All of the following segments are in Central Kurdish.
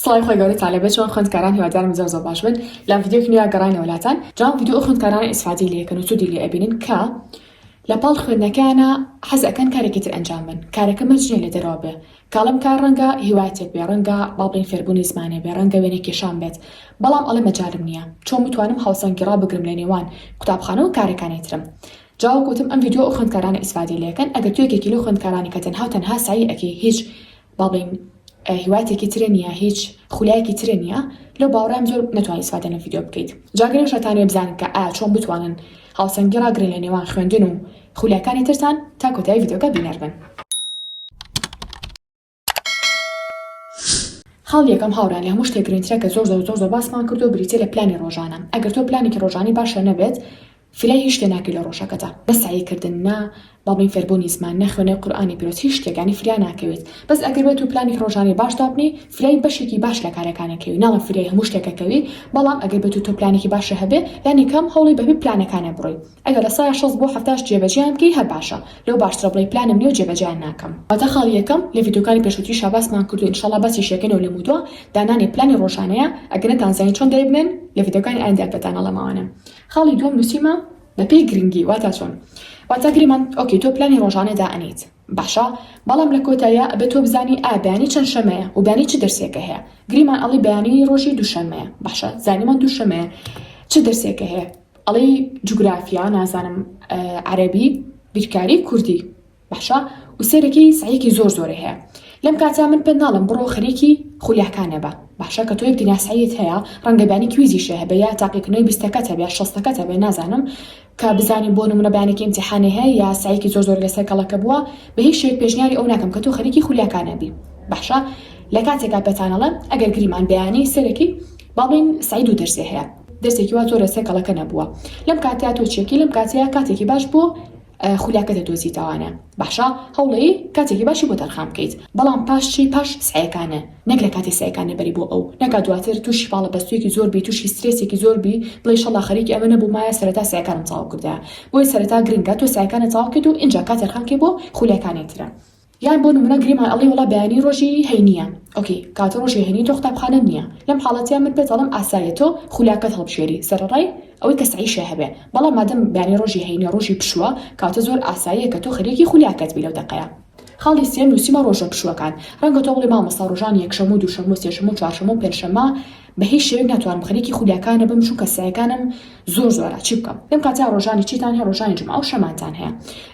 سڵای خۆی گەورەتان لەبێت چۆن خوێندکاران هیوادارم زۆر باش بن لە ڤیدیۆ نوێ گەڕانە وڵاتان جوان ڤیدیۆ خوێندکاران ئیسفادی لێکن و سوودی لێ ئەبینن کە لە پاڵ خوێندنەکانە حەز ئەکەن کارێکی تر ئەنجام بن کارەکە مەرجێ لە دەرەوە بێ کاڵم کار ڕەنگە هیوایەتێک بێ ڕەنگە باڵین فێربوونی زمانێ بێ ڕەنگە وێنەی کێشان بێت بەڵام ئەڵێ مەجالم نییە چۆن بتوانم هاوسەنگی ڕابگرم لە نێوان قوتابخانە و کارەکانی ترم جاوە گوتم ئەم ڤیدیۆ خوێندکارانە ئیسفادی لێکن ئەگەر تو یەکێکی لەو خوێندکارانی کە تەنها سعی ئەکەی هیچ باڵین هیوایەتێکی ترە نییە هیچ خولایەکی ترە نییە لەو باوەڕام زۆر نەتوانیت ئیسفادە لە ڤیدیۆ بکەیت جاگەرێ شەتانێ بزانن کە ئایا چۆن بتوانن هاوسەنگی ڕاگرن لە نێوان خوێندن و خولایەکانی ترتان تا کۆتایی ڤیدیۆکە بینەر بن. خاڵ یەکەم هاوڕان لە هەموو شتێک گرنگترە کە زۆر باسمان کردو بریتێ لە پلانی ڕۆژانە ئەگەر تۆ پلانێکی ڕۆژانی باشە نەبێت فلای هیچ شتێ ناکەی لە ڕۆژەکەتە بەس سعیکردن نا باڵین فێربوونی زمان نەخوێنەی قورئانی پیرۆز هیچ شتێکانی فلیا ناکەوێت بەس ئەگەر بێت و پلانی ڕۆژانی باش دابنی فلای بەشێکی باش لە کارەکانەکەوی ناڵە فلای هەموو شتێکەکەوی بەڵام ئەگەر بێت و تۆ پلانێکی باشە هەبێ یانی کەم هەوڵی بەبێ پلانەکانە بڕۆی ئەگەر لە سایە 6 بۆ 70 جێبەجیان بکەی هەر باشە لەو باشترە بڵێ پلانم نییە و جێبەجیان ناکەم واتە خاڵ یەکەم لە ڤیدیۆکانی پێشووتی شاباسمان کردو ئینشاڵڵا بەسی شێکەنەوە لە مودووە دانانی پلانی ڕۆژانەیە ئەگەر نەتانزانی چۆن دەیبنن لە ڤیدیۆکانی ئایندا پێتانە لەماوانە خاڵی دووەم نووسیمە بە پێی گرنگی واتە چۆن واتە گریمان ئۆکەی تۆ پلانی ڕۆژانە دائەنیت باشە بەڵام لە کۆتاییە بە تۆ بزانی بەیانی چەند شەمەیە و بەیانی چ دەرسێکە هەیە گریمان ئەڵی بەیانی ڕۆژی دووشەمەیە باشە زانیمان دووشەمەیە چ دەرسێکە هەیە ئەڵی جوگرافیا نازانم عەرەبی بیرکاری کوردی باشە و سێرەکەی سعیەکی زۆر هەیە لەم کاتا من پێت ناڵم بڕۆ خەریکی خولیاکانە بە باشە کە تۆ یەک دیناساییت هەیە ڕەنگە بەیانی کویزیشە هەبێ یا تاقیکردنەوەی 20ەکەت هەبێ 60ەکەت هەبێ نازانم کە بزانی بۆ نمونە بەیانێکی ئیمتیحانێ هەیە یا سعیەکی زۆر لەسەر کەڵەکە بووە بە هیچ شێوەیەک پێشنیاری ئەو ناکەم کە تۆ خەریکی خولیاکانە بی باشە لە کاتێکا پێتانەڵێم ئەگەر گریمان بەیانی سەرەکی باڵین سعید و دەرسێ هەیە دەرسێکی وا زۆر لەسەر کەڵەکە نەبووە لەم کاتەیە تۆ چێکی لەم کاتەیە کاتێکی باش بۆ خولیاکە دەدۆزیتەوانە باشە هەوڵی کاتێکی باشی بۆ دەرخام بکەیت بەڵام پاش سعیەکانە نەک لە کاتی سعیەکانە بەری بۆ ئەو نەکا دواتر تووشی پاڵە بەستویەکی زۆر بی تووشی سترێسێکی زۆر بی بڵێ شەڵا خەریکی ئەمە نەبوو مایە سەرەتا سعیەکانم تەواو کردە بۆی سەرەتا گرنگە تۆ سعیەکانە تەواو کرد و ئینجا کات دەرخامکەی بۆ خولیاکانی ترە یان بۆ نمونە گریمان ئەڵێ وڵا بەیانی ڕۆژی هەینیە ئۆکەی کاتە ڕۆژی هەینی تۆ قوتابخانە نییە لەم حاڵەتیان من پێت ئەڵێم ئاسایە تۆ خولیاکەت هەڵبژێری سەرەڕای ئەوەی کە سعیشە هەبێ بەڵام مادەم بەیانی ڕۆژی هەینی ڕۆژی پشووە کاتە زۆر ئاساییە کە تۆ خەریکی خولیاکەت بی لەو دەقەیە خاڵی سێم نووسیمە ڕۆژە پشووەکان ڕەنگە تۆ بڵێ مامۆستا ڕۆژان یەکشەمە و دووشەمە و سێشەمە و چوارشەمە و پێنجشەمە بە هیچ شێوەیەک ناتوانم خەریکی خولیاکانە بم چونکە سعیەکانم زۆرە چی بکەم لەم کاتا ڕۆژانی چیتان هەیە ڕۆژانی جومعە و شەمانتان هەیە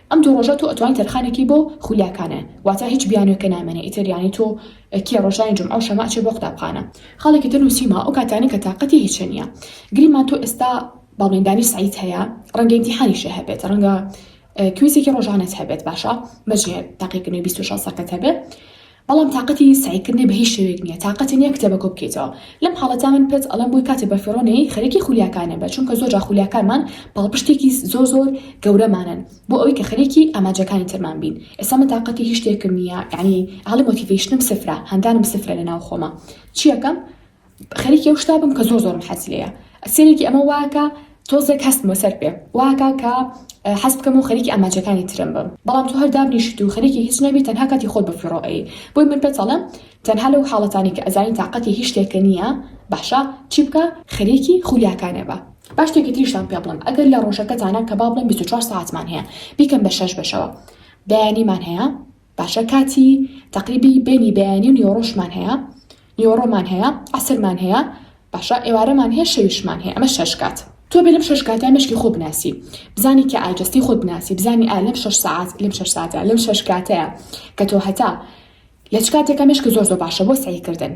ئەم دوو ڕۆژە تۆ ئەتوانیت تەرخانێکی بۆ خولیاکانە واتە هیچ بیانوێکە نامێنێ ئیتر یانی تۆ کێ ڕۆژانی جومعە و شەمە ئەچێ بۆ قوتابخانە خاڵێکی تر نووسیمە ئەو کاتانی کە تاقەتی هیچ نییە گریمان تۆ ئێستا باڵێندانی سعید هەیە ڕەنگە ئیمتیحانیشە هەبێت ڕەنگە کویزێکی ڕۆژانەت هەبێت باشە بەجێ تاقیکردنەوەی 26 سەکەت هەبێت بەڵام تااقەتی سعیکردنی بە هیچ شێوەیەک نییە تااقەتی نییە کتێبەکە بکەیتەوە لەم حاڵەتا من پێت ئەڵەم بووی کاتێ بە فێڕۆنەی خەریکی خولیاکانە بە چونکە زۆرجا خولیاکانمان باڵپشتێکی زۆر گەورەمانن بۆ ئەوەی کە خەریکی ئاماجەکانی ترمان بین ئێستا من تااقەتی هیچ شتێکم نییە یعنی هەڵی مۆتیڤیشنم سفرە هەندانم سفرە لە ناو خۆمە چی یەکەم خەریکی ئەو شتا بم کە زۆرم حەزی لێیە سێرێکی ئەمە واکە تۆزێک هەستمە سەر پێ واکە کە حەست بکەم و خەریکی ئاماجەکانی ترم بم بەڵام تۆ هەر دابنیشت و خەریکی هیچ نەبی تەنها کاتی خۆت بە فێڕۆئی بۆی من پێت ئەڵێم تەنها لەو حاڵەتانی کە ئەزانی تااقەتی هیچ شتێکە نییە باشە چی بکە خەریکی خولیاکانە بە باش شتێکی تریشتان پێ بڵێم ئەگەر لە ڕۆژەکەتانە کە با بڵێم 24 ساعتمان هەیە بیکەم بە 6 بەشەوە بەیانیمان هەیە باشە کاتی تقریبی بینی بەیانی و نیۆڕۆشمان هەیە نیۆڕۆمان هەیە عەسرمان هەیە باشە ئێوارەمان هەیە شەویشمان هەیە ئەمە 6 کات تۆ بێ لەم 6 کاتە مشکی خۆ بناسی بزانی کە ئاجستی خۆت بناسی بزانی لەم 6 ساعت لەم 6 ساعتە لەم 6 کاتەیە کە تۆ هەتا لە چ کاتێکە مشکی زۆر باشە بۆ سعیکردن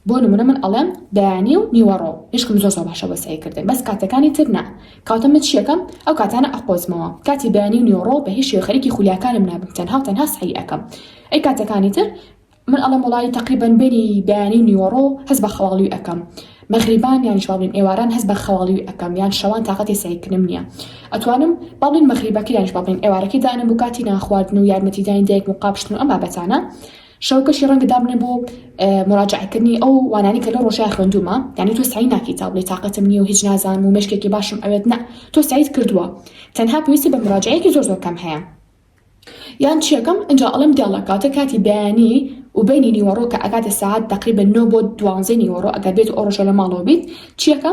بۆ نمونە من ئەڵێم بەیانی و نیوەڕۆ مشکم زۆر باشە بۆ سعیکردن بەس کاتەکانی تر نا کاتە من چیەکەم ئەو کاتانە ئەقۆزمەوە کاتی بەیانی و نیوەڕۆ بە هیچ شێوەیەک خەریکی خولیاکانم نابم تەنها سعی ئەەکەم ئەی کاتەکانی تر من ئەڵەم وڵی تقریبا بینی بەیانی و نیوەڕۆ هەز بە خەواڵی ئەەکەم مەغریبان یان شڵین ئێواران هەست بە خەواڵی ئەەکەم یان شەوان تااقەتی سعیکردنم نییە ئەتوانم باڵین مەغریبەکە یان باڵین ئێوارەکەی دانم بوو کاتی ناخواردن و یارمەتیدانی دایک مقابشتن و ئەم بابەتانە شەوکەشی ڕەنگە دابنێ بۆ مراجعەکردنی ئەو وانانی کە لە ڕۆژای خوێندومە یعنی تۆ سعی ناکەی تا بڵێ تااقەتم نییە و هیچ نازانم و مشکێکی باشم ئەوێت نە تۆ سعیت کردووە تەنها پێویستی بە مراجعەیەکی زۆر کەم هەیە یان چیەکەم ئەنجا ئەڵم دیاڵە کاتە کاتی بەیانی وبيني نيوارو كأكاد الساعات تقريبا 9 بۆ 12 نیوەڕۆ ئەگەر بێت ئەو ڕۆژە لە ماڵەوە بیت چیەکە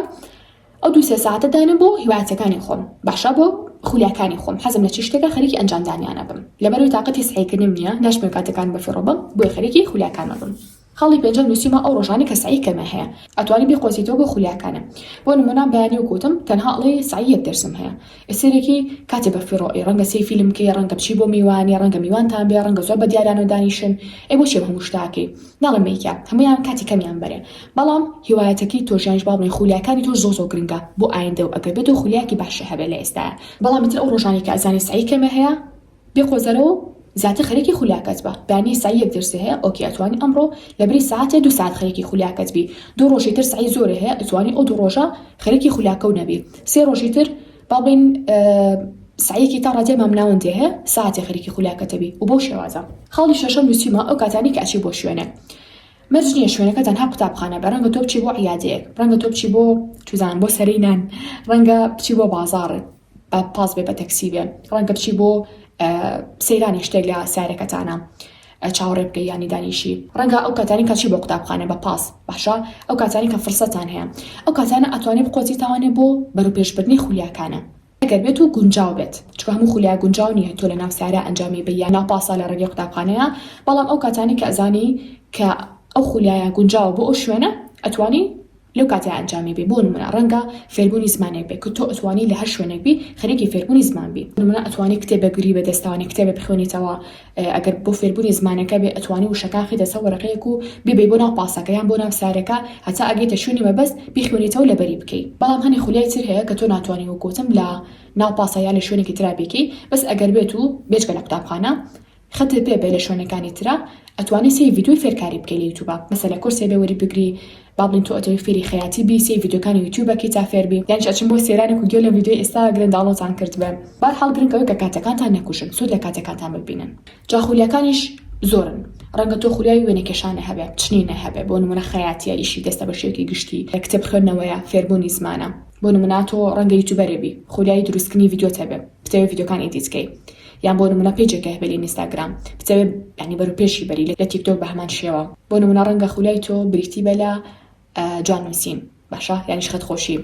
ئەو 2-3 ساعتە دانە بۆ هیوایەتەکانی خۆم باشە بۆ خولیاکانی خۆم حەزم لە چ شتێکە خەریکی ئەنجامدانیانە بم لەبەرەوەی تااقەتی سعیکردنم نییە ناشمێ کاتەکان بەفیڕۆ بم بۆی خەریکی خولیاکانە بم. خاڵی پێنجەم نووسیمە ئەو ڕۆژانی کە سعی کەمە هەیە ئەتوانی بێقۆزیتەوە بۆ خولیاکانە بۆ نمونە بەیانی و گوتم تەنها ئەڵێ سعی 1 دەرسم هەیە ئێسێرێکی کاتێ بەفیڕۆی ڕەنگە سی فیلمکەی ڕەنگە بچی بۆ میوانی ڕەنگە میوانتان بێ ڕەنگە زۆر بە دیارانە دانیشن ئەی بۆ چێ هەموو شتاکەی ناڵم میکە هەمویان کاتی کەمیان بەرێ بەڵام هیوایەتەکەی تۆ ژیانش باڵێ خولیاکانی تۆ زۆ گرنگە بۆ ئایندە و ئەگەر بێت و خولیاکی باشە هەبێ لە ئێستاە بەڵام تر ئەو ڕۆژانی کە ئەزانی سعی کەمە هەیە بێقۆزەرەوە زیاتر خەریکی خولیاکەت بە بەیانی سعی 1 دەرس هەیە ئۆکی ئەتوانی ئەمڕۆ لەبری ساعتێ 2 ساعت خەریکی خولیاکەت بی 2 ڕۆژی تر سعی زۆر هەیە ئەتوانی ئەو 2 ڕۆژە خەریکی خولیاکە و نەبی 3 ڕۆژی تر باڵێن سعیەکی تا ڕادێ مامناوەندێ هەیە ساعتی خەریکی خولیاکەتەبی و بۆ شێوازە. خاڵی شەشەم نووسیمە ئەو کاتانی کە ئەچی بۆ شوێنە مەرج نییە شوێنەکە تەنها قوتابخانە بە ڕەنگە تۆ بچی بۆ عیادەیەک ڕەنگە تۆ بچی بۆ توزان بۆ سەرەی نان ڕەنگە بچی بۆ بازاڕ پاس بێ بە تەکسی بێ ڕەنگە بچی بۆ سەیرانی شتێک لە سارەکەتانە چاوەڕێ بکەی ینی دانیشی ڕەنگە ئەو کاتانی کاچی بۆ قوتابخانە بە پاس باشە ئەو کاتانی کە فرسەتان هەیە ئەو کاتانە ئەتوانێت بقۆزیتەوانێ بۆ بەروپێشبردنی خولیاکانە ئەگەر بێت و گونجاو بێت چکە هەموو خولیا گونجاو نییە تۆ لە ناو سارە ئەنجامی بە یان ناو پاسا لە ڕێگەی قوتابخانەیە بەڵام ئەو کاتانی کە ئەزانی کە ئەو خولیایە گونجاو بۆ ئەو شوێنە ئەتوانی لەو کاتیا ئەنجامی بێ بۆ نمونە ڕەنگە فێربوونی زمانێک بێ کە تۆ ئەتوانی لە هەر شوێنێک بی خەریکی فێربوونی زمان بی نمونە ئەتوانی کتێبەگری بەدەستەوانی کتێبە بخوێنیتەوە ئەگەر بۆ فێربوونی زمانەکە بێ ئەتوانی وشەکاخی دەسە وەرەقەیەک و بیبێ بۆ ناو پاسەکە یان بۆ ناو سارەکە هەتا ئەگەیتە شوێنی مەبەست بیخوێنیتەوە لەبەری بکەی بەڵام هەنی خولیای تر هەیە کە تۆ ناتوانی وەکوتم لە ناو پاسە یان لە شوێنێکی ترا بێکی بەس ئەگەر بێت و بێچکە لە قوتابخانە خەتت پێ بێ لە شوێنەکانی ترا ئەتوانی سی ڤیدیۆی فێرکاری بکەی لە یوتیوبە مەسەلە کورسێ بێ وەری بگری باڵین تۆ ئەتەوەی فێری خەیاتی بی سی ڤیدیۆکانی یوتیوبەکەی تا فێر بی یان ئەچم بۆ سێرانێک و گوێ لە ڤیدیۆی ئێستا گرن داڵۆتان کرد بێ بەرحاڵ گرنگەوەی کە کاتەکانتان نەکوشن سوود لە کاتەکانتان ببینن جا خولیاکانیش زۆرن ڕەنگە تۆ خولیای وێنەکێشانە هەبێ چنینە هەبێ بۆ نمونە خەیاتیە ئیشی دەستە بەشێکی گشتی لە کتێب خوێندنەوەیە فێربوونی زمانە بۆ نمونە تۆ ڕەنگە یوتیوبەرێ بی خولیای دروستکردنی ڤیدیۆت هەبێ بتەوێ ڤیدیۆکان ئیدیتکەی یان بۆ نمونە پێجێکە هەبێ لە ئینستاگرام بتەوێ ینی بەروپێشی بەری لە تیکتۆک بە هەمان شێوە بۆ نمونە ڕەنگە خولیای تۆ بریتی بە لە جواننووسین باشە یانیش خەتخۆشی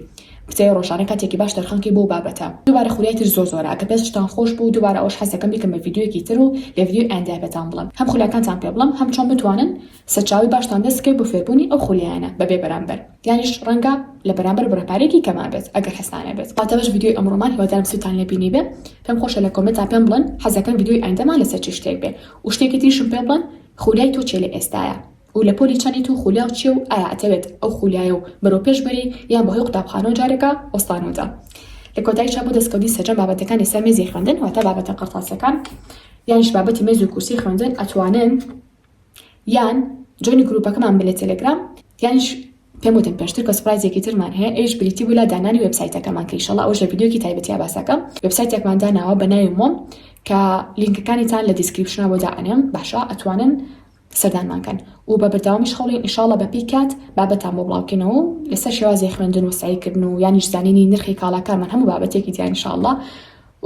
بتەوێ ڕۆژانە کاتێکی باش دەرخەنکی بۆ بابەتە دووبارە خولیای تر زۆرە کە پێشتان خۆش بوو دووبارە ئەوش حەزەکەم بیکەم بە ڤیدیۆیەکی تر و لە ڤیدیۆی ئایندەبێتان بڵم هەم خولیاکانتان پێ بڵم هەم چۆن بتوانن سەرچاوی باشتان دەستکەی بۆ فێربوونی ئەو خولیانە بەبێ بەرامبەر یانیش ڕەنگە لە بەرامبەر بڕەپارێکی کەما بێت ئەگەر هەستانە بێت واتەوەش ڤیدیۆی ئەمڕۆمان هیوادارم سوتان لێ بینی بێ پێم خۆشە لە کۆمنتان پێم بڵن حەزەکەم ڤیدیۆی ئایندەمان لەسەر چ شتێک بێ و شتێکی تریشم پێ بڵن خولیای تۆ چێ لە ئێستایە و لە پۆلی چەندی تو خولیا و چێ و ئایا ئەتەوێت ئەو خولیایە و بەرەو پێش بەری یان بەهۆی قوتابخانە و جارێکە ئۆستانۆدا لە کۆتایی چا بۆ دەستکەوتی سەرجەم بابەتەکانی سەر مێزی خوێندن واتە بابەتە قەرتاسەکان یانیش بابەتی مێز و کورسی خوێندن ئەتوانن یان جۆینی گروپەکەمان بێ لە تەلەگرام یانیش پێم وتن پێشتر کە سپرایزێکی ترمان هەیە ئێش بریتی بوو لە دانانی وێبسایتەکەمان کە ئینشەڵڵا ئەوش لە ڤیدیۆکی تایبەتیە باسەکەم وێبسایتێکمان داناوە بە ناوی مۆم کە لینکەکانیتان لە دیسکریپشنە بۆ دائەنێم باشە ئەتوانن سەردانمانکەن و بە بەردەوامیش خەڵین ئینشاڵڵا بە پیکات بابەتان بۆ بڵاوکردنەوە لەسەر شێوازی خوێندن و سعیکردن و یانیش زانینی نرخی کاڵاکارمان هەموو بابەتێکی دیان ئینشاڵڵا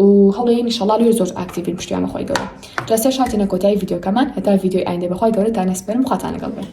و هەڵەیە ئینشاڵڵا لێ زۆر ئاکتیڤین پشتیوان بەخۆی گەورە جا سێ شاتینە کۆتایی ڤیدیۆکەمان هەتا ڤیدیۆی ئایندە بەخۆی گەورە تا نەسپێرم خواتان لەگەڵ بێ